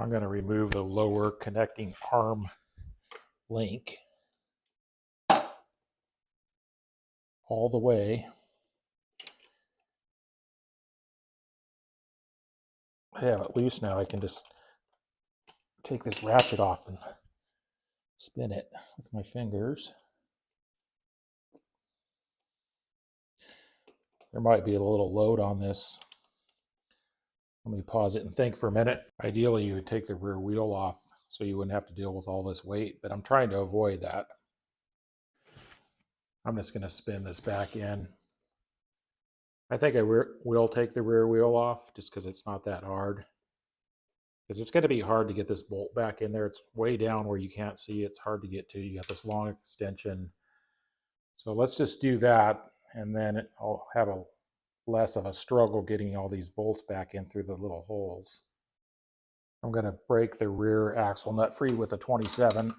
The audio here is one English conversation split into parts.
I'm going to remove the lower connecting arm link all the way. I have it loose now. I can just take this ratchet off and spin it with my fingers. There might be a little load on this. Let me pause it and think for a minute. Ideally, you would take the rear wheel off so you wouldn't have to deal with all this weight, but I'm trying to avoid that. I'm just going to spin this back in. I think I will take the rear wheel off just because it's not that hard. Because it's going to be hard to get this bolt back in there. It's way down where you can't see. It's hard to get to. You got this long extension. So let's just do that, and then I'll have a less of a struggle getting all these bolts back in through the little holes. I'm going to break the rear axle nut free with a 27.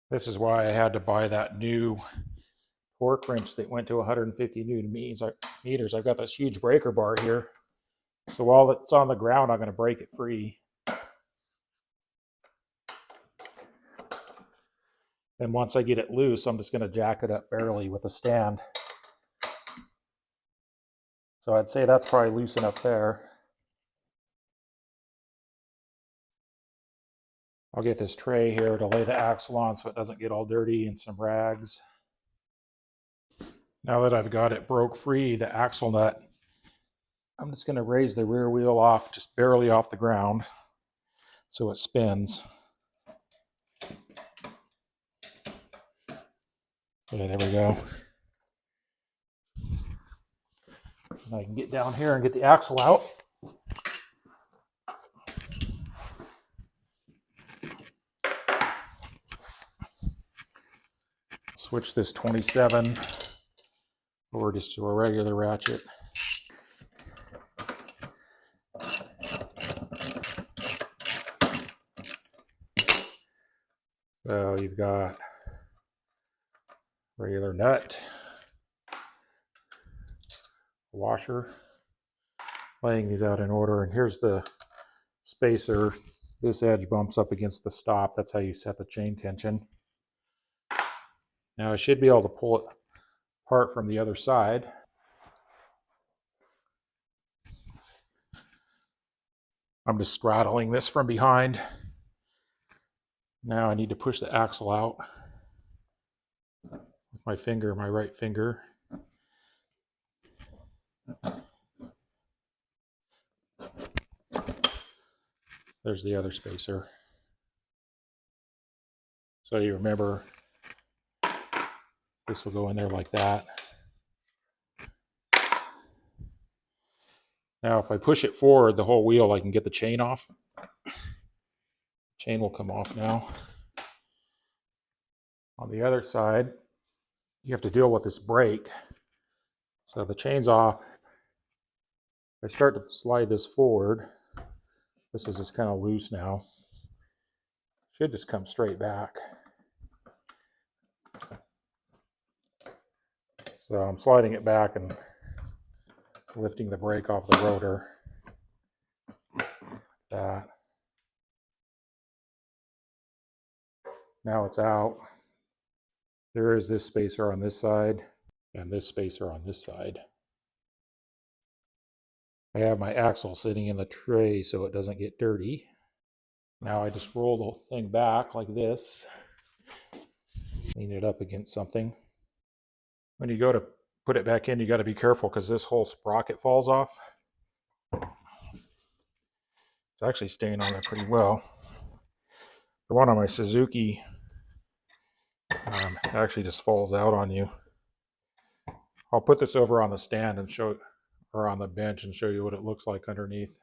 This is why I had to buy that new torque wrench that went to 150 Newton meters. I've got this huge breaker bar here. So while it's on the ground, I'm going to break it free. And once I get it loose, I'm just going to jack it up barely with a stand. So I'd say that's probably loose enough there. I'll get this tray here to lay the axle on so it doesn't get all dirty, and some rags. Now that I've got it broke free, the axle nut, I'm just going to raise the rear wheel off, just barely off the ground, so it spins. Okay, there we go. And I can get down here and get the axle out. Switch this 27 over just to a regular ratchet. So you've got regular nut, washer, laying these out in order, and here's the spacer. This edge bumps up against the stop. That's how you set the chain tension. Now I should be able to pull it apart from the other side. I'm just straddling this from behind. Now I need to push the axle out with my finger, my right finger. There's the other spacer. So you remember, this will go in there like that. Now if I push it forward, the whole wheel, I can get the chain off. Chain will come off now. On the other side, you have to deal with this brake. So the chain's off. I start to slide this forward. This is just kind of loose now. Should just come straight back. So I'm sliding it back and lifting the brake off the rotor. That. Now it's out. There is this spacer on this side and this spacer on this side. I have my axle sitting in the tray so it doesn't get dirty. Now I just roll the whole thing back like this. Lean it up against something. When you go to put it back in, you got to be careful because this whole sprocket falls off. It's actually staying on there pretty well. The one on my Suzuki actually just falls out on you. I'll put this over on the stand and show, or on the bench, and show you what it looks like underneath.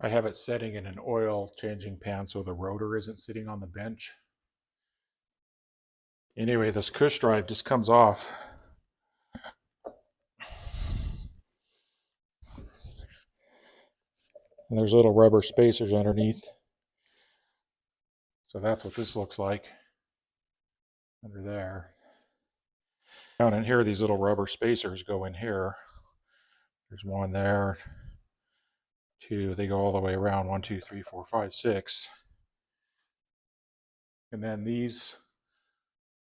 I have it setting in an oil changing pan so the rotor isn't sitting on the bench. Anyway, this cush drive just comes off. And there's little rubber spacers underneath. So that's what this looks like under there. Down in here, these little rubber spacers go in here. There's one there, 2, they go all the way around, 1, 2, 3, 4, 5, 6. And then these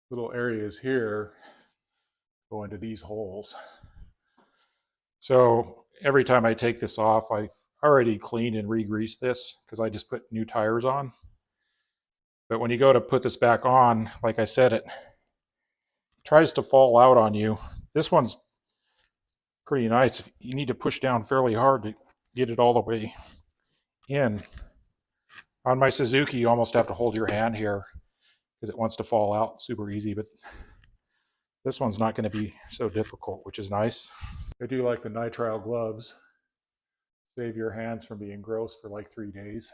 little areas here go into these holes. So every time I take this off, I've already cleaned and re-greased this because I just put new tires on. But when you go to put this back on, like I said, it tries to fall out on you. This one's pretty nice. You need to push down fairly hard to get it all the way in. On my Suzuki, you almost have to hold your hand here because it wants to fall out super easy, but this one's not going to be so difficult, which is nice. I do like the nitrile gloves. Save your hands from being gross for like 3 days.